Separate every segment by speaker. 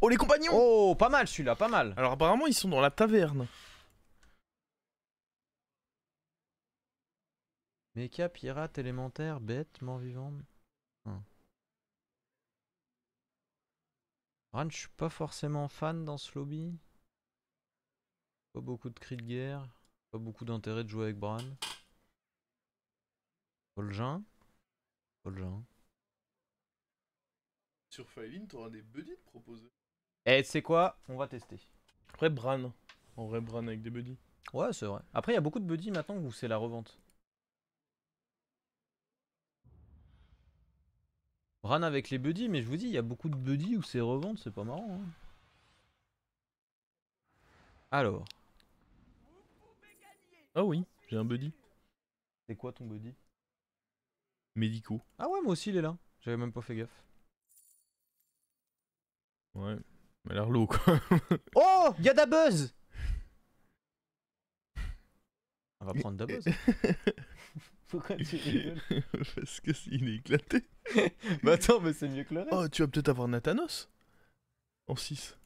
Speaker 1: Oh les compagnons.
Speaker 2: Oh, pas mal celui-là, pas mal.
Speaker 1: Alors apparemment ils sont dans la taverne.
Speaker 2: Mecha, pirate, élémentaire, bête, mort-vivant. Bran, je suis pas forcément fan dans ce lobby. Pas beaucoup de cris de guerre. Pas beaucoup d'intérêt de jouer avec Bran. Vol'jin. Vol'jin.
Speaker 1: Sur Faeline, t'auras des buddies de proposer.
Speaker 2: Eh, tu sais quoi? On va tester.
Speaker 1: Après Bran. En vrai Bran avec des buddies.
Speaker 2: Ouais, c'est vrai. Après, il y a beaucoup de buddies maintenant où c'est la revente. Bran avec les buddies, mais je vous dis, il y a beaucoup de buddies où c'est revente, c'est pas marrant. Hein. Alors,
Speaker 1: Ah oui, j'ai un buddy.
Speaker 2: c'est quoi ton buddy?
Speaker 1: Médicaux.
Speaker 2: Ah ouais, moi aussi il est là. J'avais même pas fait gaffe.
Speaker 1: Ouais. Il a l'air lourd quoi.
Speaker 2: Oh, y'a Dabuzz. On va prendre Dabuzz. Pourquoi tu rigoles?
Speaker 1: Parce que s'il est éclaté.
Speaker 2: Bah attends, mais c'est mieux que le reste.
Speaker 1: Oh, tu vas peut-être avoir Nathanos en 6.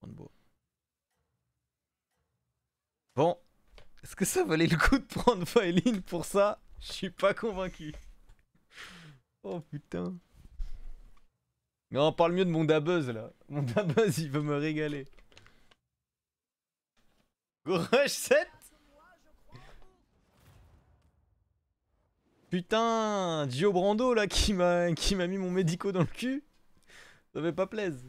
Speaker 2: Prendre beau. Bon, est-ce que ça valait le coup de prendre Faeline pour ça? Je suis pas convaincu. Oh putain. Non, parle mieux de mon Dabuzz là. Mon Dabuzz il veut me régaler. Go Rush 7. Putain, Gio Brando là qui m'a mis mon médico dans le cul. Ça fait pas plaise.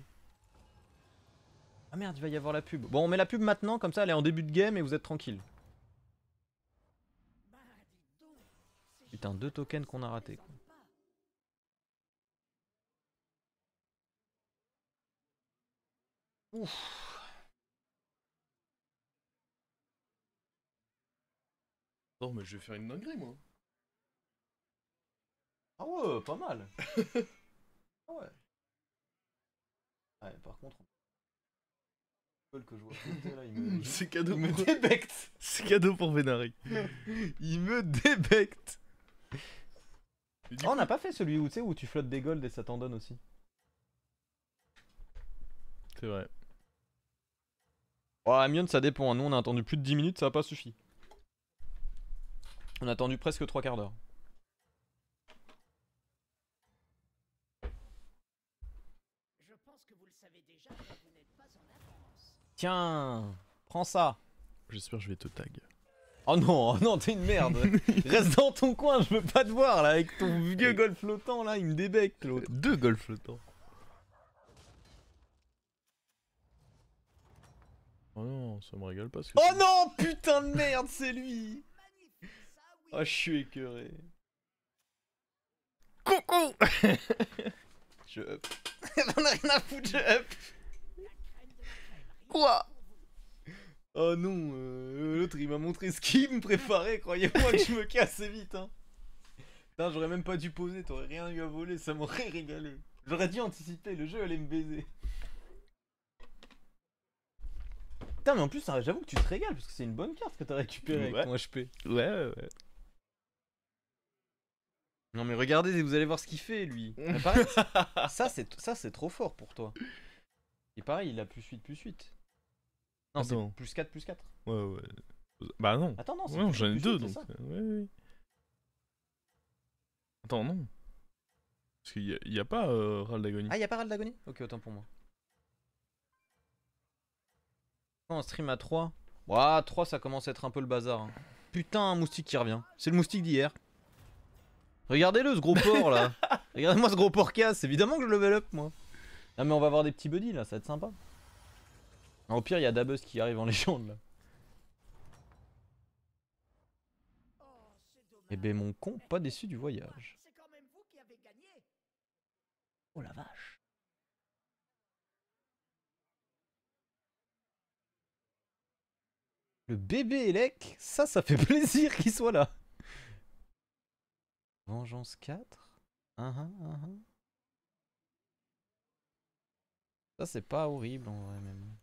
Speaker 2: Ah merde, il va y avoir la pub. Bon, on met la pub maintenant, comme ça elle est en début de game et vous êtes tranquille. Putain, 2 tokens qu'on a ratés quoi. Ouf.
Speaker 1: Non, mais je vais faire une dinguerie moi.
Speaker 2: Ah ouais, pas mal. Ah ouais. Ouais, par contre, que je vois flotter, là,
Speaker 1: C'est cadeau
Speaker 2: il me
Speaker 1: pour...
Speaker 2: débecte.
Speaker 1: C'est cadeau pour Vénari.
Speaker 2: Il me débecte.
Speaker 1: Et du
Speaker 2: Oh, on
Speaker 1: coup-
Speaker 2: n'a pas fait celui où tu sais où tu flottes des golds et ça t'en donne aussi.
Speaker 1: C'est vrai.
Speaker 2: Oh, Amiens, ça dépend. Hein. Nous, on a attendu plus de 10 minutes, ça a pas suffi. On a attendu presque 3 quarts d'heure.
Speaker 3: Je pense que vous le savez déjà, mais vous n'êtes pas en avance.
Speaker 2: Tiens, prends ça.
Speaker 1: J'espère que je vais te tag.
Speaker 2: Oh non, t'es une merde. Reste dans ton coin, je veux pas te voir là avec ton vieux golf flottant là, il me débecte l'autre.
Speaker 1: 2 golf flottants. Oh non, ça me régale pas ce que
Speaker 2: Oh
Speaker 1: tu-
Speaker 2: non, putain de merde, c'est lui. Oh, je suis écœuré.
Speaker 1: Coucou.
Speaker 2: Je up. J'en ai rien à foutre, je up. Quoi? Oh non, l'autre il m'a montré ce qu'il me préparait, croyez-moi que je me casse vite hein. Putain, j'aurais même pas dû poser, t'aurais rien eu à voler, ça m'aurait régalé. J'aurais dû anticiper, le jeu allait me baiser. Putain, mais en plus, j'avoue que tu te régales parce que c'est une bonne carte que t'as récupérée
Speaker 1: Ouais.
Speaker 2: avec ton HP.
Speaker 1: Ouais.
Speaker 2: Non, mais regardez, vous allez voir ce qu'il fait lui. Mais pareil, ça c'est trop fort pour toi. Et pareil, il a plus 8. Non, c'est
Speaker 1: Attends.
Speaker 2: plus 4.
Speaker 1: Ouais. Bah non.
Speaker 2: Attends, non, c'est
Speaker 1: Ouais,
Speaker 2: plus
Speaker 1: j'en ai
Speaker 2: plus
Speaker 1: 2
Speaker 2: huit,
Speaker 1: donc.
Speaker 2: c'est ça.
Speaker 1: Ouais. Attends, non. Parce qu'il y a pas Ral d'Agonie.
Speaker 2: Ah, y'a pas Ral d'agonie? Ok, autant pour moi. On stream à 3. Ouah, 3 ça commence à être un peu le bazar. Hein. Putain, un moustique qui revient. C'est le moustique d'hier. Regardez-le, ce gros porc là. Regardez-moi ce gros porc casse. Évidemment que je level up moi. Ah, mais on va avoir des petits buddies là, ça va être sympa. Au pire, il y a Dabuzz qui arrive en légende là.
Speaker 3: Oh, c'est dommage.
Speaker 2: Eh ben, mon con, pas déçu du voyage.
Speaker 3: C'est quand même vous qui avez gagné.
Speaker 2: Oh la vache. Le bébé Elec, ça fait plaisir qu'il soit là. Vengeance 4. Ça, c'est pas horrible en vrai, même.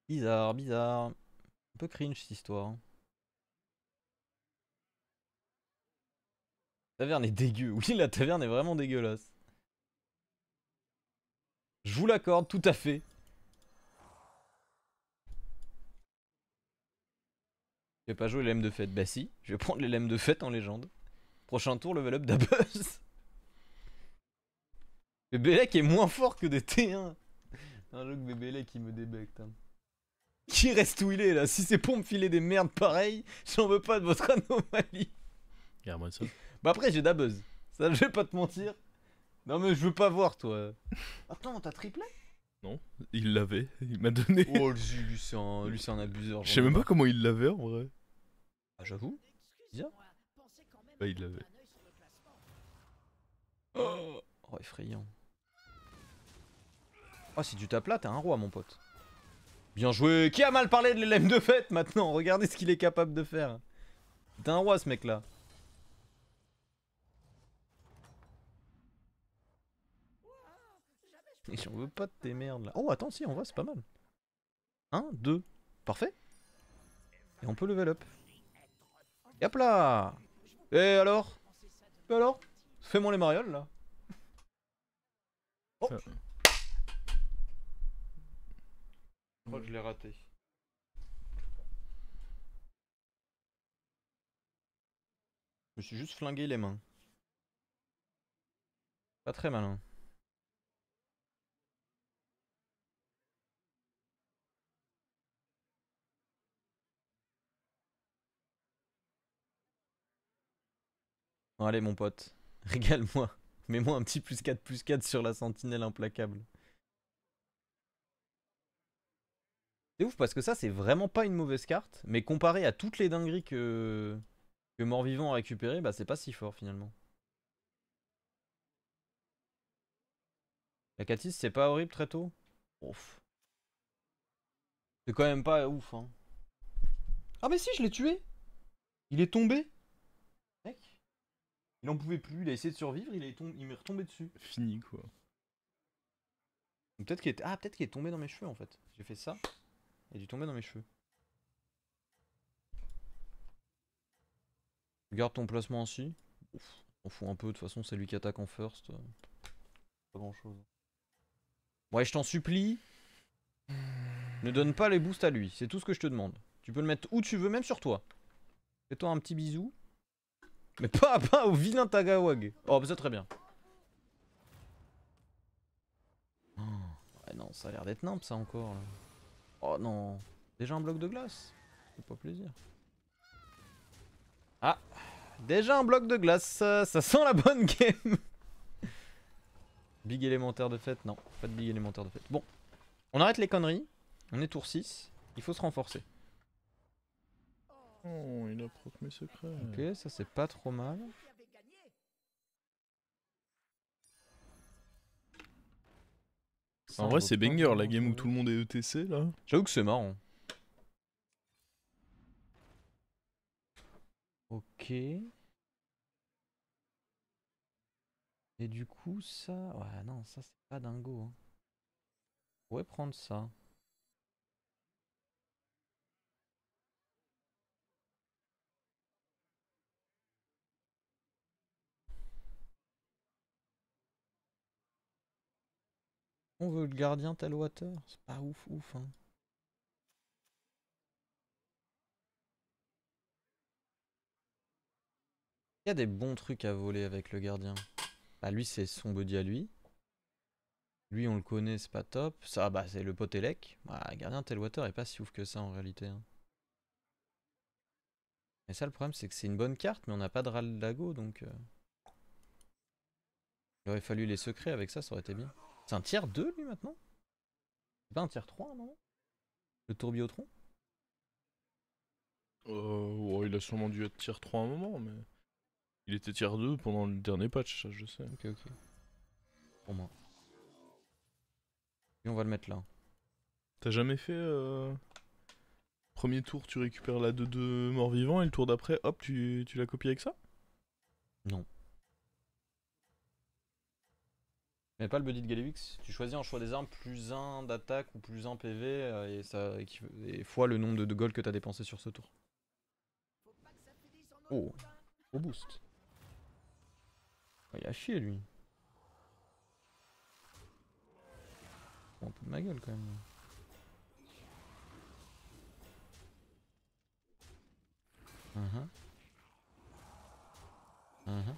Speaker 2: Bizarre. Un peu cringe cette histoire. taverne est dégueu. Oui, la taverne est vraiment dégueulasse. Je vous l'accorde, tout à fait. Je vais pas jouer les lemmes de fête. Bah si, je vais prendre les lemmes de fête en légende. Prochain tour, level up d'Abuzz. Bébélec est moins fort que des T1. Un jeu que Bébélec il me débecte. Hein. Qui reste où il est là? Si c'est pour me filer des merdes pareilles, j'en veux pas de votre anomalie.
Speaker 1: Regarde-moi ça.
Speaker 2: Bah après j'ai d'Abuzz. Ça je vais pas te mentir. Non mais je veux pas voir toi. Attends, t'as triplé?
Speaker 1: Il l'avait, il m'a donné.
Speaker 2: Oh lui c'est un abuseur.
Speaker 1: Je sais même pas comment il l'avait en vrai.
Speaker 2: Ah j'avoue. Bien.
Speaker 1: Bah, il l'avait.
Speaker 2: Oh effrayant. Oh si tu tapes là, t'es un roi mon pote. Bien joué. Qui a mal parlé de l'élève de fête maintenant? Regardez ce qu'il est capable de faire. T'es un roi ce mec là. Et j'en veux pas de tes merdes là. Oh attends si on voit c'est pas mal. 1, 2. Parfait. Et on peut level up. Et hop là. Et alors? Et alors? Fais-moi les marioles là. Oh. Je crois que je l'ai raté. Je me suis juste flingué les mains. Pas très malin. Bon, allez mon pote, régale-moi. Mets-moi un petit +4/+4 sur la sentinelle implacable. C'est ouf parce que ça c'est vraiment pas une mauvaise carte, mais comparé à toutes les dingueries que Mort-Vivant a récupéré, bah c'est pas si fort finalement. La Catis c'est pas horrible très tôt? Ouf. C'est quand même pas ouf hein. Ah mais si je l'ai tué. Il est tombé. Mec. Il en pouvait plus, il a essayé de survivre, il m'est retombé dessus.
Speaker 1: Fini quoi.
Speaker 2: Peut-être qu'il peut-être qu'il est tombé dans mes cheveux en fait. J'ai fait ça, il a dû tomber dans mes cheveux. Garde ton placement ainsi. Ouf, on fout un peu, de toute façon c'est lui qui attaque en first. Pas grand chose. Ouais, je t'en supplie. Ne donne pas les boosts à lui, c'est tout ce que je te demande. Tu peux le mettre où tu veux, même sur toi. Fais-toi un petit bisou. Mais pas au vilain Tagawag. Oh, bah c'est très bien. Oh, ouais, non, ça a l'air d'être nimp ça encore. Là. Oh non. Déjà un bloc de glace. C'est pas plaisir. Ah. Déjà un bloc de glace. Ça sent la bonne game. Big élémentaire de fête. Non, pas de big élémentaire de fête. Bon. On arrête les conneries. On est tour 6. Il faut se renforcer.
Speaker 1: Oh, il a proc mes secrets.
Speaker 2: Ok, ça c'est pas trop mal.
Speaker 1: En vrai, c'est banger la game où tout le monde est ETC là.
Speaker 2: J'avoue que c'est marrant. Ok. Et du coup, ça. Ouais, non, ça c'est pas dingo. Hein. On pourrait prendre ça. On veut le gardien tel water. C'est pas ouf, ouf. Hein. Il y a des bons trucs à voler avec le gardien. Bah, lui, c'est son body à lui. Lui, on le connaît, c'est pas top. Ça, bah, c'est le Potelec. Bah, gardien tel water est pas si ouf que ça en réalité. Hein. Et ça, le problème, c'est que c'est une bonne carte, mais on n'a pas de Raldago donc. Il aurait fallu les secrets avec ça, ça aurait été bien. C'est un tiers 2 lui maintenant? C'est pas un tiers 3 non? Le Tourbiotron?
Speaker 1: Ouais, il a sûrement dû être tier 3 à un moment, mais. Il était tier 2 pendant le dernier patch, ça je sais.
Speaker 2: Ok, ok. Pour moi. Et on va le mettre là.
Speaker 1: T'as jamais fait. Premier tour, tu récupères la 2-2 mort-vivant et le tour d'après, hop, tu la copies avec ça?
Speaker 2: Non. Mais pas le buddy de Galivix. Tu choisis en choix des armes plus 1 d'attaque ou plus 1 PV et ça et fois le nombre de gold que t'as dépensé sur ce tour. Oh, au boost. Oh, il a chier lui. Un peu de ma gueule quand même. Mhm. Mhm.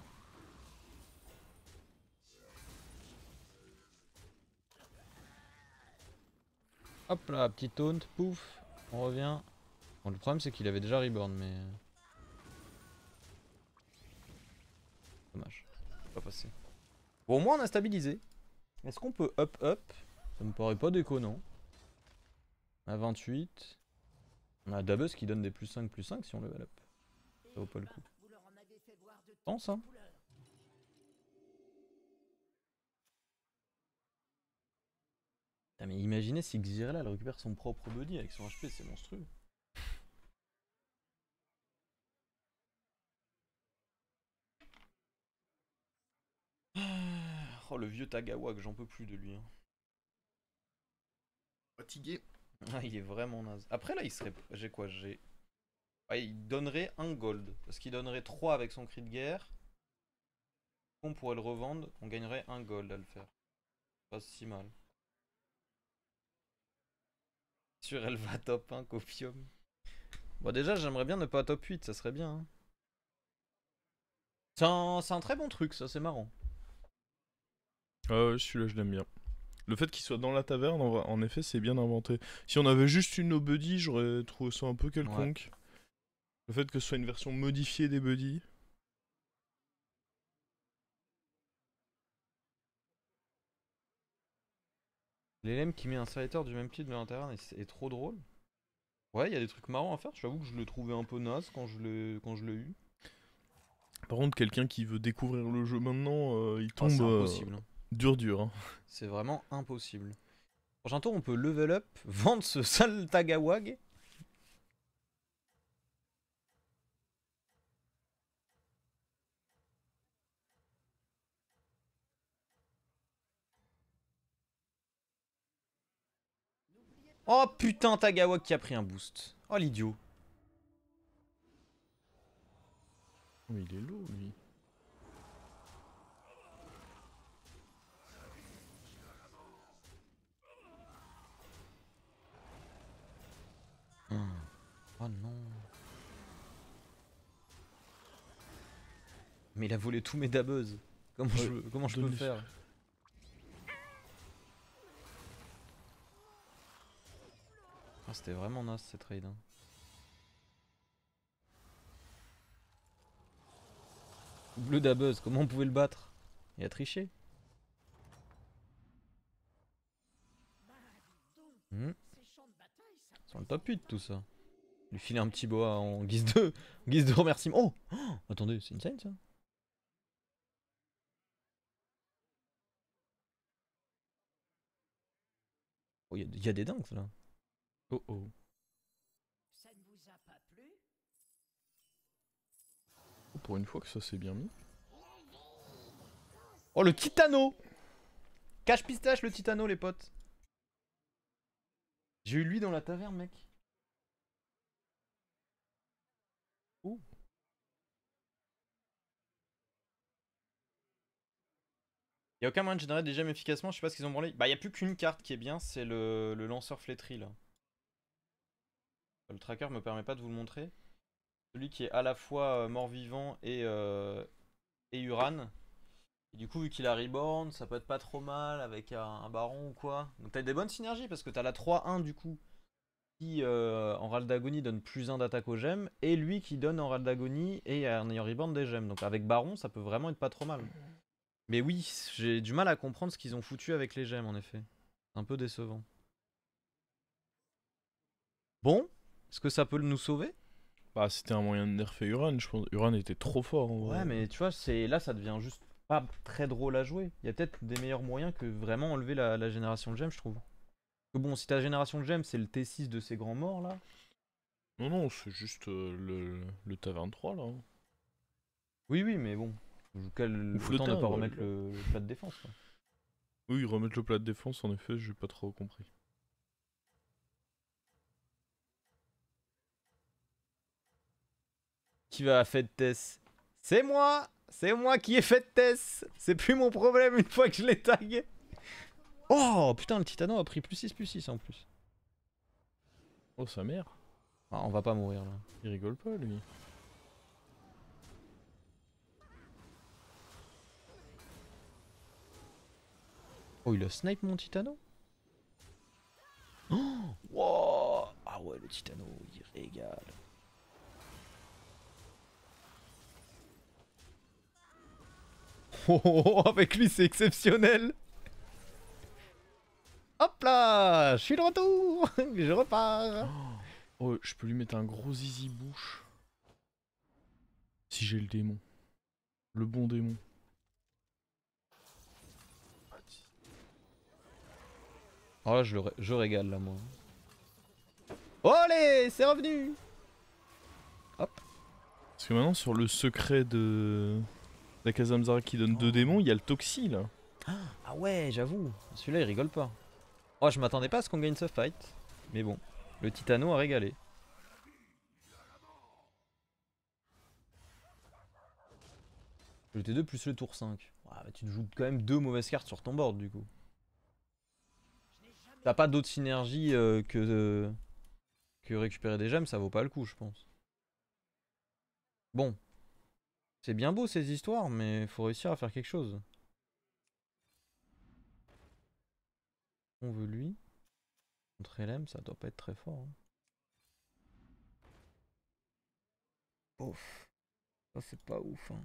Speaker 2: Hop là, petit taunt, pouf, on revient. Bon, le problème c'est qu'il avait déjà reborn, mais... Dommage, pas passé. Bon, au moins on a stabilisé. Est-ce qu'on peut up? Ça me paraît pas déconnant. À 28. On a Dabus qui donne des +5/+5 si on level up. Ça vaut pas le coup.
Speaker 3: Vous leur en avez fait voir de
Speaker 2: Pense hein.
Speaker 3: couleurs.
Speaker 2: Putain, mais imaginez si Xyrella elle récupère son propre body avec son HP, c'est monstrueux. Oh le vieux Tagawa que j'en peux plus de lui. Hein.
Speaker 1: Fatigué.
Speaker 2: Ah, il est vraiment naze. Après là il serait... J'ai quoi? J'ai... Ah, il donnerait un gold. Parce qu'il donnerait 3 avec son cri de guerre. On pourrait le revendre, on gagnerait un gold à le faire. Pas si mal. Sur elle va top 1, Copium. Bon déjà j'aimerais bien ne pas top 8, ça serait bien. Hein. C'est un très bon truc, ça c'est marrant.
Speaker 1: Ah ouais, celui-là je l'aime bien. Le fait qu'il soit dans la taverne, en effet, c'est bien inventé. Si on avait juste une buddy, j'aurais trouvé ça un peu quelconque. Ouais. Le fait que ce soit une version modifiée des buddies.
Speaker 2: L'élème qui met un serviteur du même type de l'intérieur est trop drôle. Ouais, il y a des trucs marrants à faire. J'avoue que je l'ai trouvé un peu naze quand je l'ai eu.
Speaker 1: Par contre, quelqu'un qui veut découvrir le jeu maintenant, il tombe
Speaker 2: c'est impossible.
Speaker 1: Dur. Hein.
Speaker 2: C'est vraiment impossible. Prochain tour, on peut level up, vendre ce sale Tagawag. Oh putain, Tagawag qui a pris un boost. Oh l'idiot.
Speaker 1: Mais il est lourd lui.
Speaker 2: Oh non. Mais il a volé tous mes dabuzz. Comment je peux le faire? Ah, c'était vraiment naze cette trade. Hein. Bleu dabuzz, comment on pouvait le battre? Il a triché. Sur le top 8 tout ça. Lui filer un petit boa en guise de remerciement. Oh, attendez, c'est insane ça. Oh, y a des dingues là.
Speaker 1: Oh oh.
Speaker 3: Ça ne vous a pas plu?
Speaker 1: Oh, pour une fois que ça s'est bien mis.
Speaker 2: Oh le Titano. Cache pistache le Titano les potes. J'ai eu lui dans la taverne mec. Ouh. Y'a aucun moyen de générer des gemmes efficacement, je sais pas ce qu'ils ont branlé. Bah y'a plus qu'une carte qui est bien, c'est le lanceur flétri là. Le tracker me permet pas de vous le montrer. Celui qui est à la fois mort-vivant et Uran. Et du coup vu qu'il a reborn, ça peut être pas trop mal avec un baron ou quoi. Donc t'as des bonnes synergies parce que t'as la 3-1 du coup. Qui en râle d'agonie donne +1 d'attaque aux gemmes. Et lui qui donne en râle d'agonie et en ayant reborn des gemmes. Donc avec baron ça peut vraiment être pas trop mal. Mais oui, j'ai du mal à comprendre ce qu'ils ont foutu avec les gemmes en effet. Un peu décevant. Bon, est-ce que ça peut nous sauver?
Speaker 1: Bah c'était un moyen de nerfer Uran, je pense. Uran était trop fort en vrai.
Speaker 2: Ouais mais tu vois, là ça devient juste pas très drôle à jouer. Il y a peut-être des meilleurs moyens que vraiment enlever la génération de gemmes je trouve. Que bon, si ta génération de gemmes c'est le T6 de ces grands morts là.
Speaker 1: Non, c'est juste le Taverne 3 là.
Speaker 2: Oui mais bon. Autant ne pas remettre le plat de défense quoi.
Speaker 1: Oui, remettre le plat de défense, en effet, j'ai pas trop compris.
Speaker 2: Qui va à Fed Tess? C'est moi! C'est moi qui ai fait Tess. C'est plus mon problème une fois que je l'ai tagué. Oh putain, le Titano a pris +6/+6 en plus.
Speaker 1: Oh, sa mère.
Speaker 2: Ah, on va pas mourir là.
Speaker 1: Il rigole pas, lui.
Speaker 2: Oh, il a snipe mon Titano. Oh wow. Ah ouais, le Titano, il régale. Oh, avec lui, c'est exceptionnel. Hop là, je suis de retour. Je repars.
Speaker 1: Oh, je peux lui mettre un gros zizi bouche. Si j'ai le démon. Le bon démon.
Speaker 2: Oh là, je régale là, moi. Olé, c'est revenu. Hop.
Speaker 1: Parce que maintenant, sur le secret de la Kazamzara qui donne 2 démons, il y a le Toxi là.
Speaker 2: Ah ouais, j'avoue. Celui-là, il rigole pas. Oh, je m'attendais pas à ce qu'on gagne ce fight. Mais bon, le Titano a régalé. Le T2 plus le tour 5. Ah, bah, tu te joues quand même 2 mauvaises cartes sur ton board du coup. T'as pas d'autre synergie que récupérer des gemmes, ça vaut pas le coup, je pense. Bon. C'est bien beau ces histoires, mais faut réussir à faire quelque chose. On veut lui. Contre LM, ça doit pas être très fort. Hein. Ouf. Ça c'est pas ouf. Hein.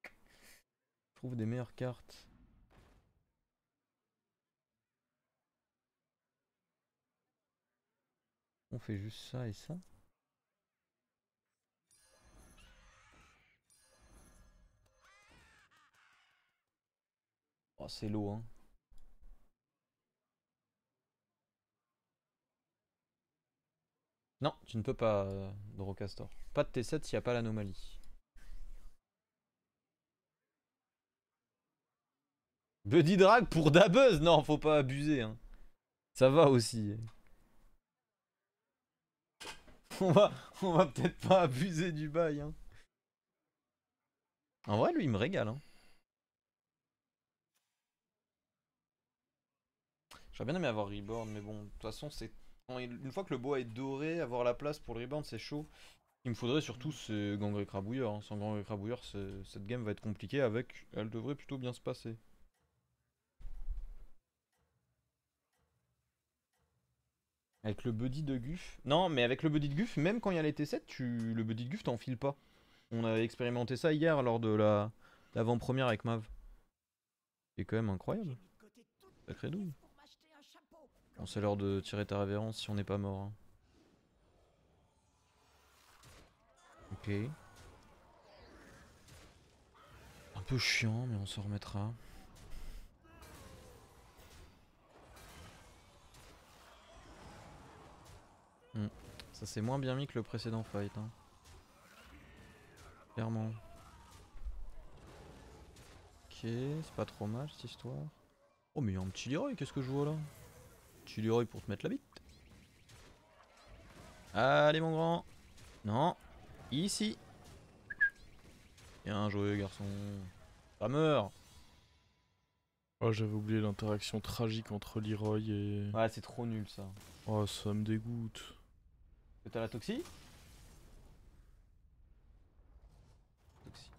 Speaker 2: Je trouve des meilleures cartes. On fait juste ça et ça. Oh, c'est lourd, hein. Non, tu ne peux pas, Drocastor. Pas de T7 s'il n'y a pas l'anomalie. Buddy Drag pour Dabuzz. Non, faut pas abuser. Hein. Ça va aussi. On va peut-être pas abuser du bail. Hein. En vrai, lui, il me régale. Hein. J'aurais bien aimé avoir Reborn, mais bon, de toute façon, c'est une fois que le bois est doré, avoir la place pour le Reborn, c'est chaud. Il me faudrait surtout ce Gangrel Crabouilleur. Hein. Sans Gangrel Crabouilleur, cette game va être compliquée. Avec, elle devrait plutôt bien se passer. Avec le buddy de Guff. Non, mais avec le buddy de Guff, même quand il y a les T7, le buddy de Guff, t'en files pas. On a expérimenté ça hier lors de l'avant-première avec Mav. C'est quand même incroyable. Sacré douille. Bon, c'est l'heure de tirer ta révérence si on n'est pas mort. Hein. Ok. Un peu chiant, mais on s'en remettra. Ça c'est moins bien mis que le précédent fight. Hein. Clairement. Ok, c'est pas trop mal cette histoire. Oh mais il y a un petit Leroy, qu'est-ce que je vois là? Petit Leroy pour te mettre la bite. Allez mon grand. Non. Ici. Bien joué garçon. Ça meurt.
Speaker 1: Oh, j'avais oublié l'interaction tragique entre Leroy et...
Speaker 2: Ouais, c'est trop nul ça.
Speaker 1: Oh, ça me dégoûte.
Speaker 2: T'as la toxie?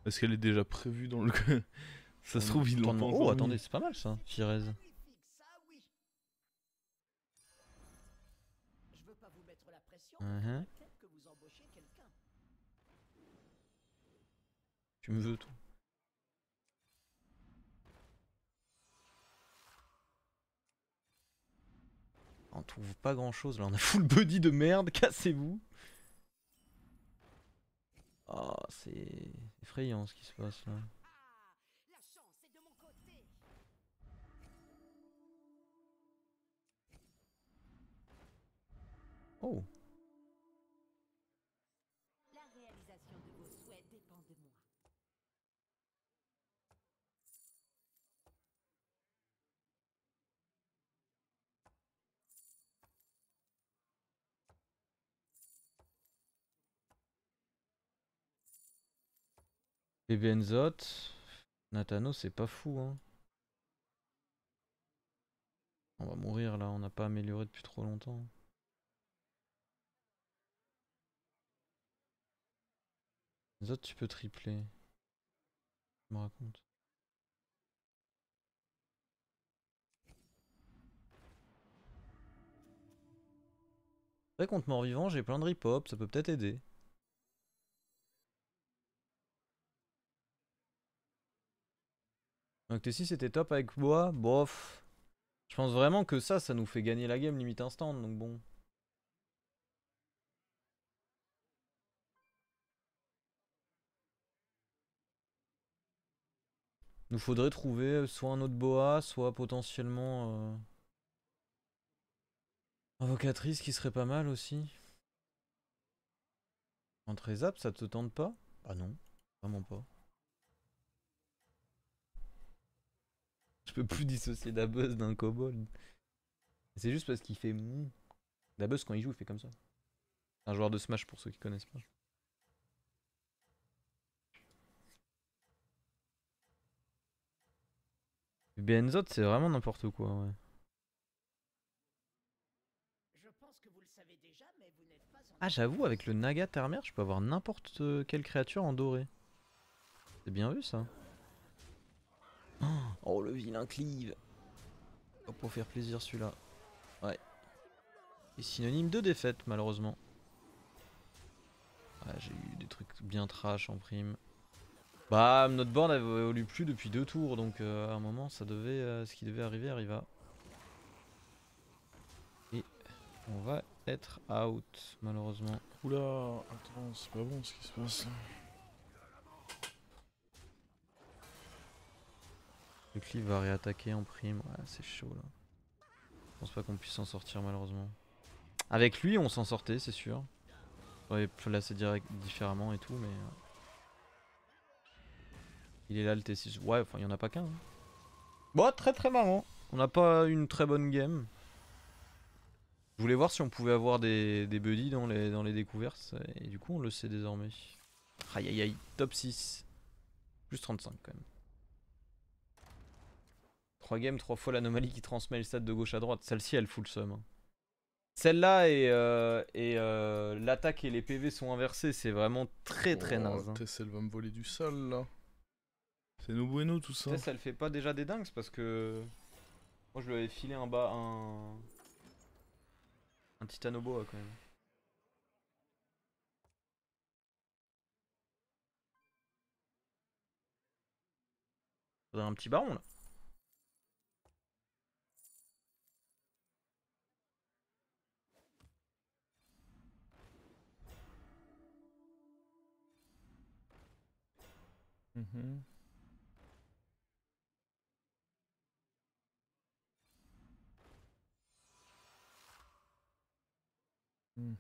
Speaker 1: Est-ce qu'elle est déjà prévue dans le... Ça se trouve, ils l'ont pas encore
Speaker 2: Oh,
Speaker 1: mis.
Speaker 2: attendez, c'est pas mal ça, Firez.
Speaker 3: Ça, oui. Je veux pas vous mettre la pression, mais peut-être que vous embauchez quelqu'un.
Speaker 2: Tu me veux, toi. On trouve pas grand chose là, on a full body de merde, cassez-vous. Oh, c'est effrayant ce qui se passe là.
Speaker 3: Ah, la chance est de mon côté.
Speaker 2: Oh.
Speaker 3: La réalisation de vos souhaits dépend de moi.
Speaker 2: Et Benzot. Nathanos, c'est pas fou, hein. On va mourir là, on n'a pas amélioré depuis trop longtemps. Benzot, tu peux tripler. Je me raconte. Après, contre mort-vivant, j'ai plein de rip-hop, ça peut peut-être aider. Donc T6 c'était top avec Boa, bof. Je pense vraiment que ça nous fait gagner la game limite instant, donc bon. Nous faudrait trouver soit un autre Boa, soit potentiellement Invocatrice qui serait pas mal aussi. Entre Zap, ça te tente pas? Ah non, vraiment pas. Je peux plus dissocier Dabuzz d'un kobold. C'est juste parce qu'il fait mou. Dabuzz quand il joue, il fait comme ça. C'est un joueur de Smash pour ceux qui connaissent pas. Benzot, c'est vraiment n'importe quoi, ouais.
Speaker 3: Je pense que vous le savez déjà, mais vous n'êtes pas en
Speaker 2: Ah, j'avoue, avec le Naga Terre-Mer, je peux avoir n'importe quelle créature en doré. C'est bien vu ça. Oh, le vilain cleave. Pas pour faire plaisir celui-là. Ouais. Et synonyme de défaite, malheureusement. Ouais, j'ai eu des trucs bien trash en prime. Bah, notre board évolue plus depuis 2 tours, donc à un moment, ça devait, ce qui devait arriver arriva. Et on va être out, malheureusement.
Speaker 1: Oula, attends, c'est pas bon ce qui se passe.
Speaker 2: Le cleave va réattaquer en prime. Ouais, c'est chaud là. Je pense pas qu'on puisse s'en sortir, malheureusement. Avec lui, on s'en sortait, c'est sûr. On aurait placé différemment et tout, mais. Il est là le T6. Ouais, enfin, il y en a pas qu'un. Hein. Bon, très marrant. On n'a pas une très bonne game. Je voulais voir si on pouvait avoir des buddies dans les découvertes. Et du coup, on le sait désormais. Aïe aïe aïe. Top 6. Plus 35 quand même. 3 games, 3 fois l'anomalie qui transmet le stade de gauche à droite. Celle-ci, elle fout le seum. Hein. Celle-là et l'attaque et les PV sont inversés. C'est vraiment très naze. Hein.
Speaker 1: Tess, elle va me voler du sale là. C'est nous bueno tout ça.
Speaker 2: Tess, elle fait pas déjà des dingues parce que. Moi, je lui avais filé un Titanoboa quand même. Faudrait un petit baron là.
Speaker 1: Mhm. Mhm.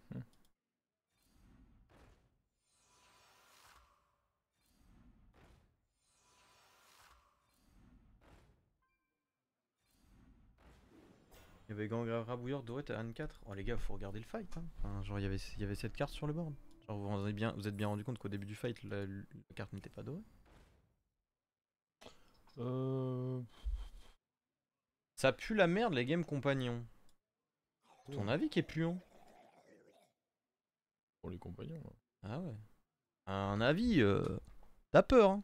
Speaker 2: Il y avait Gangrel Rabouilleur doré à N4. Oh les gars, faut regarder le fight. Hein. Enfin, genre, il y avait cette carte sur le board. Genre, vous êtes bien rendu compte qu'au début du fight, la carte n'était pas dorée. Ça pue la merde, les games compagnons. Ton avis qui est puant?
Speaker 1: Pour les compagnons là.
Speaker 2: Ah ouais. Un avis, t'as peur. Hein.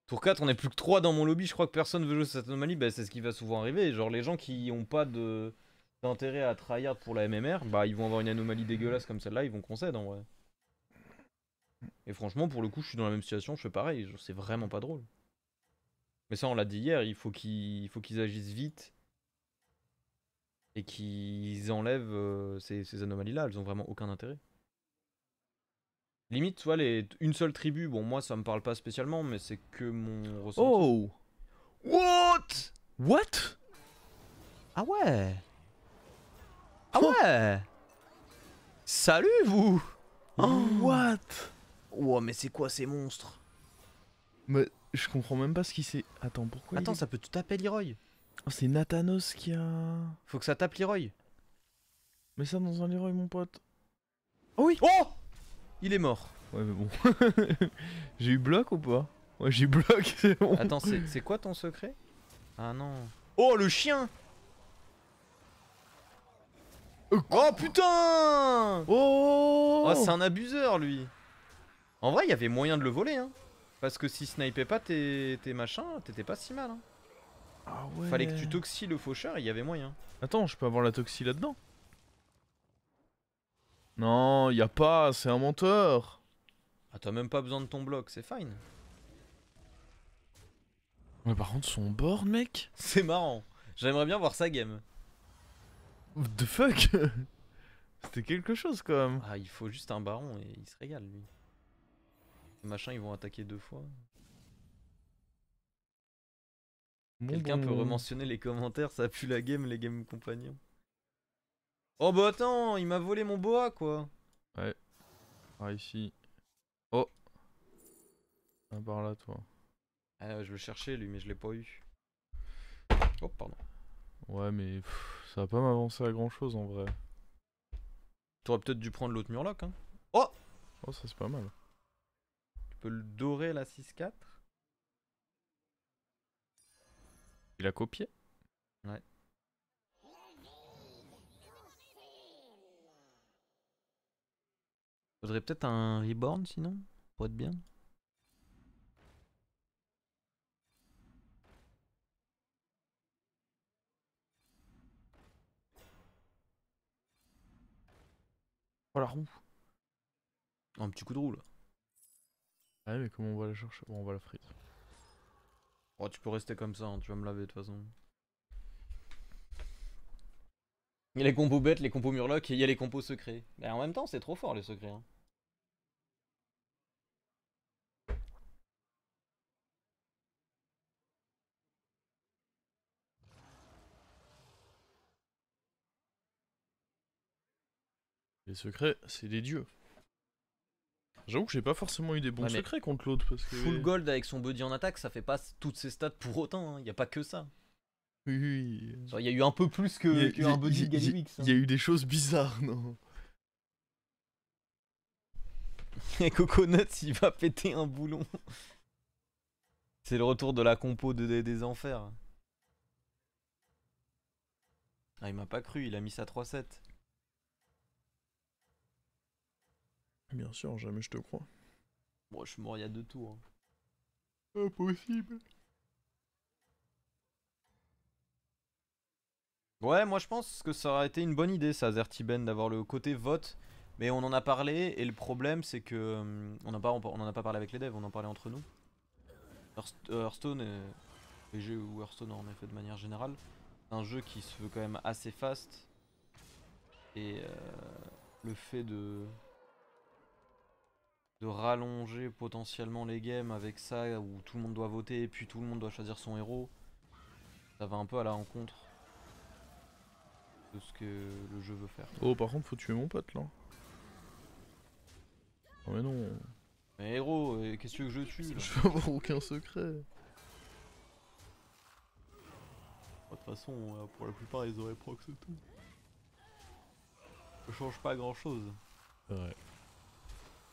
Speaker 2: Tour 4, on est plus que 3 dans mon lobby. Je crois que personne veut jouer cette anomalie. Bah, c'est ce qui va souvent arriver. Genre, les gens qui ont pas d'intérêt à tryhard pour la MMR, bah, ils vont avoir une anomalie dégueulasse comme celle-là. Ils vont concéder en vrai. Et franchement, pour le coup, je suis dans la même situation. Je fais pareil. C'est vraiment pas drôle. Mais ça, on l'a dit hier. Il faut qu'ils agissent vite. Et qu'ils enlèvent ces anomalies-là. Elles ont vraiment aucun intérêt. Limite, tu vois, une seule tribu, bon, moi ça me parle pas spécialement, mais c'est que mon ressenti.
Speaker 1: Oh! What? What?
Speaker 2: Ah ouais! Ah ouais! Salut vous!
Speaker 1: What?
Speaker 2: Oh, mais c'est quoi ces monstres?
Speaker 1: Mais je comprends même pas ce qui s'est. Attends, pourquoi
Speaker 2: Attends, ça peut tout taper Leroy.
Speaker 1: Oh, c'est Nathanos qui a.
Speaker 2: Faut que ça tape Leroy.
Speaker 1: Mets ça dans un Leroy, mon pote.
Speaker 2: Oh oui! Oh! Il est mort.
Speaker 1: Ouais, mais bon. J'ai eu bloc ou pas? Ouais, j'ai eu bloc, c'est bon.
Speaker 2: Attends, c'est quoi ton secret? Ah non. Oh, le chien! Oh putain!
Speaker 1: Oh,
Speaker 2: Oh, c'est un abuseur, lui. En vrai, il y avait moyen de le voler, hein. Parce que si snipait pas tes machins, t'étais pas si mal, hein.
Speaker 1: Ah ouais.
Speaker 2: Fallait que tu toxies le faucheur, il y avait moyen.
Speaker 1: Attends, je peux avoir la toxie là-dedans? Non, y a pas, c'est un menteur.
Speaker 2: Ah, t'as même pas besoin de ton bloc, c'est fine.
Speaker 1: Mais par contre, son board, mec?
Speaker 2: C'est marrant. J'aimerais bien voir sa game.
Speaker 1: What the fuck? C'était quelque chose quand même.
Speaker 2: Ah, il faut juste un baron et il se régale, lui. Les machins, ils vont attaquer 2 fois.
Speaker 1: Bon,
Speaker 2: Quelqu'un peut
Speaker 1: bon.
Speaker 2: rementionner les commentaires, ça pue la game, les games compagnons. Oh bah attends, il m'a volé mon boa, quoi.
Speaker 1: Ouais. Par ici. Oh. Ah, par là, toi.
Speaker 2: Ah, je le cherchais, lui, mais je l'ai pas eu. Oh, pardon.
Speaker 1: Ouais, mais ça va pas m'avancer à grand chose en vrai.
Speaker 2: T'aurais peut-être dû prendre l'autre murloc, hein. Oh!
Speaker 1: Oh, ça c'est pas mal.
Speaker 2: Tu peux le dorer, la 6-4.
Speaker 1: Il a copié?
Speaker 2: Ouais. Faudrait peut-être un reborn, sinon, pour être bien.
Speaker 1: Oh la roue.
Speaker 2: Un petit coup de roue, là.
Speaker 1: Ouais, mais comment on va la chercher? Bon, on va la freeze.
Speaker 2: Oh, tu peux rester comme ça, hein, tu vas me laver de toute façon. Il y a les combos bêtes, les combos murloc et il y a les combos secrets. Mais en même temps, c'est trop fort les secrets. Hein.
Speaker 1: Les secrets, c'est des dieux. J'avoue que j'ai pas forcément eu des bons
Speaker 2: Ouais, mais
Speaker 1: secrets contre l'autre parce que.
Speaker 2: Full gold avec son buddy en attaque, ça fait pas toutes ses stats pour autant. Il y a pas que ça.
Speaker 1: Oui, oui.
Speaker 2: Il y a eu un peu plus qu'un buddy de Galliwix.
Speaker 1: Il y a eu des choses bizarres, non?
Speaker 2: Et Coconut, il va péter un boulon. C'est le retour de la compo des enfers. Ah, il m'a pas cru, il a mis sa 3-7.
Speaker 1: Bien sûr, jamais je te crois.
Speaker 2: Bon, je suis mort il y a 2 tours.
Speaker 1: Impossible.
Speaker 2: Ouais, moi je pense que ça aurait été une bonne idée, ça, Zertiben, d'avoir le côté vote. Mais on en a parlé, et le problème c'est que. On en a pas parlé avec les devs, on en parlait entre nous. Hearthstone, PG ou Hearthstone en effet de manière générale, c'est un jeu qui se veut quand même assez fast. Et le fait de rallonger potentiellement les games avec ça, où tout le monde doit voter et puis tout le monde doit choisir son héros, ça va un peu à la rencontre de ce que le jeu veut faire.
Speaker 1: Oh, par contre, faut tuer mon pote là. Oh, mais non.
Speaker 2: Mais héros, qu'est-ce que je tue là?
Speaker 1: Je veux avoir aucun secret.
Speaker 2: De toute façon, pour la plupart, ils auraient prox et tout. Ça change pas grand chose.
Speaker 1: Ouais.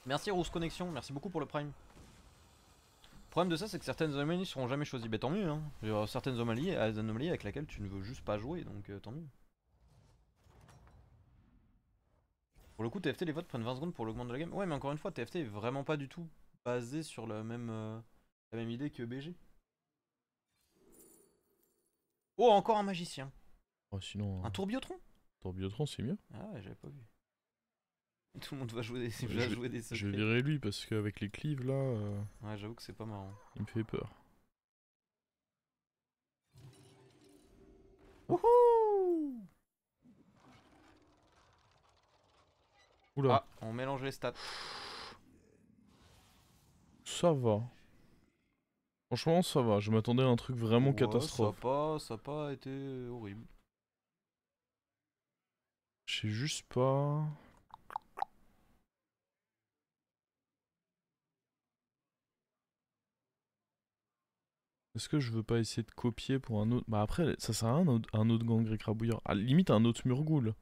Speaker 2: Merci Rousse Connexion, merci beaucoup pour le prime. Le problème de ça, c'est que certaines anomalies seront jamais choisies. Bah tant mieux, hein. Il y aura certaines anomalies avec lesquelles tu ne veux juste pas jouer, donc tant mieux. Pour le coup, TFT, les votes prennent 20 secondes pour l'augment de la game. Ouais, mais encore une fois, TFT est vraiment pas du tout basé sur la même idée que BG. Oh, encore un magicien.
Speaker 1: Oh, sinon.
Speaker 2: Un tourbiotron.
Speaker 1: Tourbillotron, c'est mieux.
Speaker 2: Ah ouais, j'avais pas vu. Tout le monde va jouer des,
Speaker 1: Je
Speaker 2: va
Speaker 1: vais-
Speaker 2: jouer des secrets.
Speaker 1: Je verrai lui parce qu'avec les cleaves là,
Speaker 2: Ouais, j'avoue que c'est pas marrant.
Speaker 1: il me fait peur.
Speaker 2: Wouhou!
Speaker 1: Oula.
Speaker 2: Ah, on mélange les stats.
Speaker 1: Ça va. Franchement, ça va. Je m'attendais à un truc vraiment
Speaker 2: Ouais,
Speaker 1: catastrophe.
Speaker 2: Ça a pas été horrible.
Speaker 1: Je sais juste pas. Est-ce que je veux pas essayer de copier pour un autre. Bah après, ça sert à rien un autre gang écrabouilleur. À la limite, un autre Murgoul.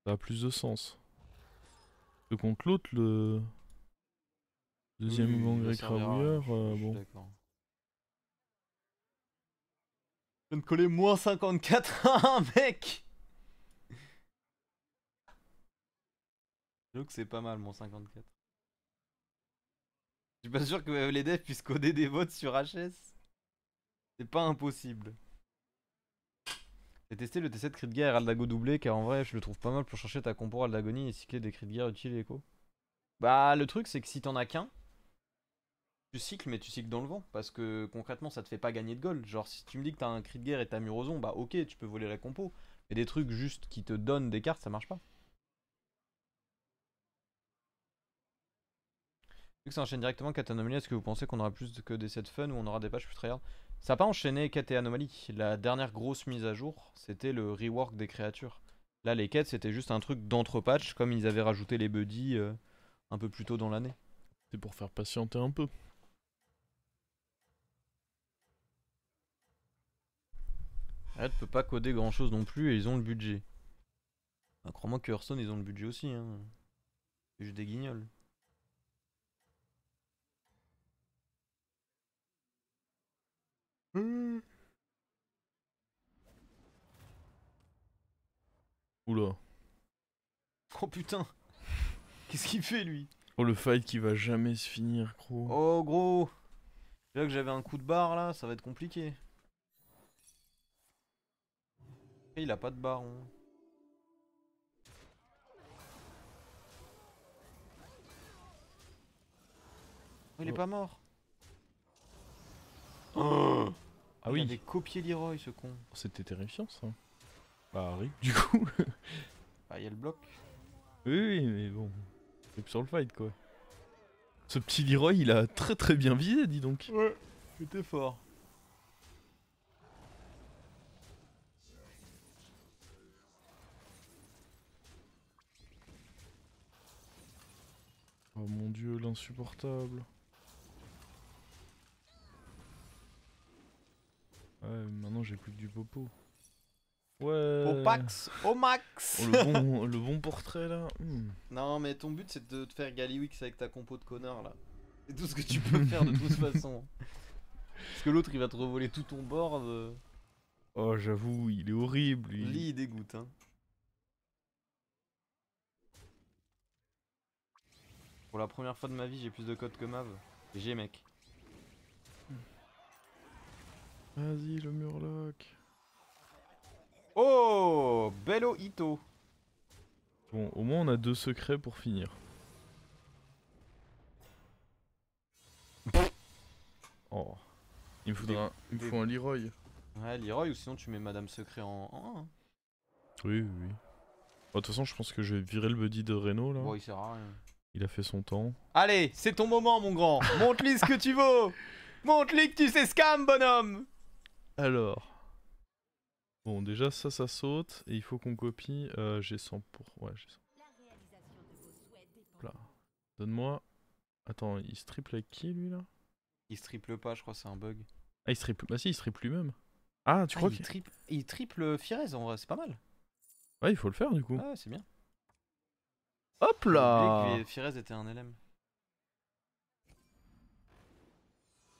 Speaker 1: Ça a plus de sens. contre l'autre, le deuxième
Speaker 2: Oui, il va
Speaker 1: Gangray
Speaker 2: servir à rien,
Speaker 1: Crabouilleur,
Speaker 2: je suis
Speaker 1: bon.
Speaker 2: d'accord. Je viens de coller moins 54 à un mec. J'avoue que c'est pas mal, moins 54. Je suis pas sûr que les devs puissent coder des votes sur HS. C'est pas impossible. J'ai testé le T7 cri de guerre et Aldago doublé car en vrai je le trouve pas mal pour chercher ta compo Aldagonie et cycler des cris de guerre utiles et écho. Bah le truc c'est que si t'en as qu'un, tu cycles mais tu cycles dans le vent parce que concrètement ça te fait pas gagner de gold. Genre si tu me dis que t'as un cri de guerre et t'as Murozon, bah ok tu peux voler la compo. Mais des trucs juste qui te donnent des cartes ça marche pas. Vu que ça enchaîne directement quête anomalie, est-ce que vous pensez qu'on aura plus que des sets fun ou on aura des patchs plus tryhard? Ça a pas enchaîné quête et anomalie. La dernière grosse mise à jour, c'était le rework des créatures. Là, les quêtes, c'était juste un truc d'entre-patch, comme ils avaient rajouté les buddies un peu plus tôt dans l'année.
Speaker 1: C'est pour faire patienter un peu.
Speaker 2: Red peut pas coder grand chose non plus et ils ont le budget. Bah, crois-moi que Hearthstone, ils ont le budget aussi. Hein. C'est juste des guignols.
Speaker 1: Oula.
Speaker 2: Oh putain. Qu'est-ce qu'il fait lui?
Speaker 1: Oh, le fight qui va jamais se finir, gros.
Speaker 2: Oh gros. Là que j'avais un coup de barre là, ça va être compliqué. Et il a pas de baron. Oh, il est pas mort.
Speaker 1: Ah
Speaker 2: Il
Speaker 1: oui,
Speaker 2: avait copié Leroy ce con.
Speaker 1: c'était terrifiant ça. Bah, Harry, du coup.
Speaker 2: Bah, il y a le bloc.
Speaker 1: Oui, mais bon. C'est sur le fight quoi. Ce petit Leroy, il a très très bien visé, dis donc.
Speaker 2: Ouais, c'était fort.
Speaker 1: Oh mon dieu, l'insupportable. Ouais, maintenant j'ai plus que du popo. Ouais.
Speaker 2: Au pax, au max.
Speaker 1: Oh, le bon portrait là.
Speaker 2: Non, mais ton but c'est de te faire Galiwix avec ta compo de connard là. C'est tout ce que tu peux faire de toute façon. Parce que l'autre il va te revoler tout ton board.
Speaker 1: Oh, j'avoue, il est horrible. Lui.
Speaker 2: Lee il dégoûte hein. Pour la première fois de ma vie, j'ai plus de codes que Mav. J'ai mec.
Speaker 1: Vas-y, le Murloc.
Speaker 2: Oh, bello Ito.
Speaker 1: Bon, au moins on a 2 secrets pour finir. Oh. Il me faut un Leroy.
Speaker 2: Ouais, Leroy ou sinon tu mets Madame Secret en 1. Hein.
Speaker 1: Oui, oui, oui. De toute façon, je pense que je vais virer le buddy de Reno là.
Speaker 2: Bon, il sert à rien.
Speaker 1: Il a fait son temps.
Speaker 2: Allez, c'est ton moment, mon grand. Montre-lui ce que tu vaux. Montre-lui que tu sais scam, bonhomme.
Speaker 1: Alors. Bon, déjà ça saute. Et il faut qu'on copie. J'ai 100 pour. Ouais, j'ai 100. Là. Donne-moi. Attends, il se triple avec qui lui là?
Speaker 2: Il se triple pas, je crois, c'est un bug.
Speaker 1: Ah, il se triple. Bah si, il se triple lui-même. Ah, tu crois qu'il.
Speaker 2: Il triple Firez en vrai, c'est pas mal.
Speaker 1: Ouais, il faut le faire du coup.
Speaker 2: Ouais, c'est bien.
Speaker 1: Hop
Speaker 2: J'ai
Speaker 1: là!
Speaker 2: oublié que Firez était un LM.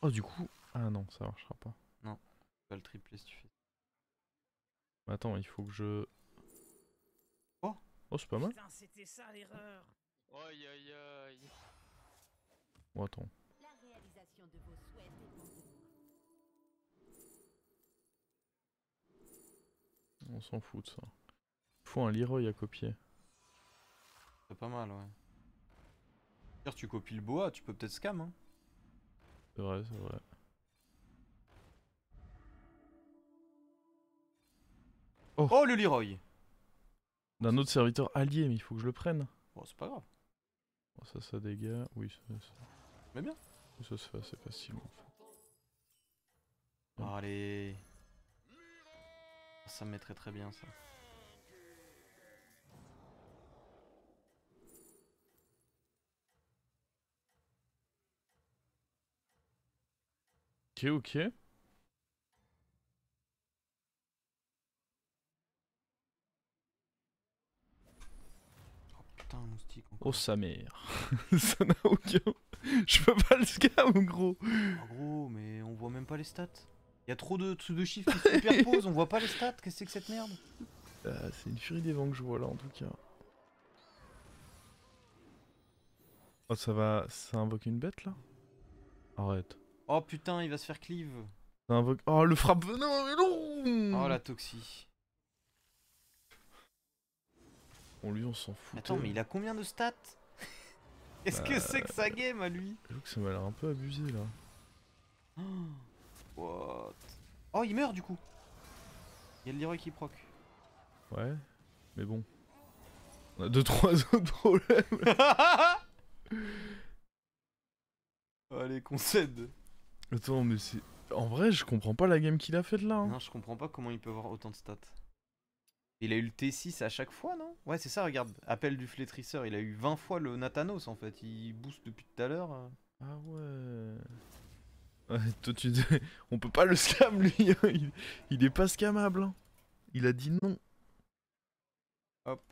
Speaker 1: Oh, du coup. Ah non, ça marchera pas.
Speaker 2: Non, tu vas le tripler si tu fais.
Speaker 1: Attends, il faut que je.
Speaker 2: Oh!
Speaker 1: Oh, c'est pas mal.
Speaker 3: Putain, c'était ça l'erreur.
Speaker 4: Aïe aïe aïe.
Speaker 1: Oh, attends.
Speaker 3: La réalisation de vos souhaits dépend de vous.
Speaker 1: On s'en fout de ça. Il faut un Leroy à copier.
Speaker 2: C'est pas mal, ouais. D'ailleurs, tu copies le boa, tu peux peut-être scam, hein.
Speaker 1: C'est vrai, c'est vrai.
Speaker 2: Oh, le Leroy!
Speaker 1: D'un autre serviteur allié, mais il faut que je le prenne.
Speaker 2: Bon, c'est pas grave.
Speaker 1: Oh, ça dégage. Oui,
Speaker 2: Mais bien.
Speaker 1: ça se fait assez facilement en fait. Ouais.
Speaker 2: Allez. Ça me mettrait très bien, ça.
Speaker 1: Ok, ok.
Speaker 2: Oh putain, moustique.
Speaker 1: Oh
Speaker 2: Encore.
Speaker 1: sa mère. Ça n'a aucun... Je peux pas le scam gros.
Speaker 2: Ah, gros, mais on voit même pas les stats. Il y a trop de chiffres qui se superposent, on voit pas les stats. Qu'est-ce que c'est que cette merde?
Speaker 1: C'est une furie des vents que je vois là en tout cas. Oh ça va... Ça invoque une bête là? Arrête.
Speaker 2: Oh putain, il va se faire cleave.
Speaker 1: Ça invoque... Oh le frappe venin mais non.
Speaker 2: Oh la toxie.
Speaker 1: Bon lui on s'en fout.
Speaker 2: Attends, mais il a combien de stats? Qu'est-ce que c'est que sa game à lui?
Speaker 1: J'avoue que ça m'a l'air un peu abusé là.
Speaker 2: What? Oh, il meurt du coup. Il y a le Leroy qui proc.
Speaker 1: Ouais. Mais bon. On a 2-3 autres problèmes.
Speaker 2: Allez, concède.
Speaker 1: Attends mais c'est... En vrai je comprends pas la game qu'il a faite là. Hein.
Speaker 2: Non, je comprends pas comment il peut avoir autant de stats. Il a eu le T6 à chaque fois, non? Ouais, c'est ça, regarde. Appel du flétrisseur, il a eu 20 fois le Nathanos en fait. Il booste depuis tout à l'heure.
Speaker 1: Ah ouais. Ouais, toi tu dis... On peut pas le scam lui. Hein. Il est pas scamable. Hein. Il a dit non.
Speaker 2: Hop.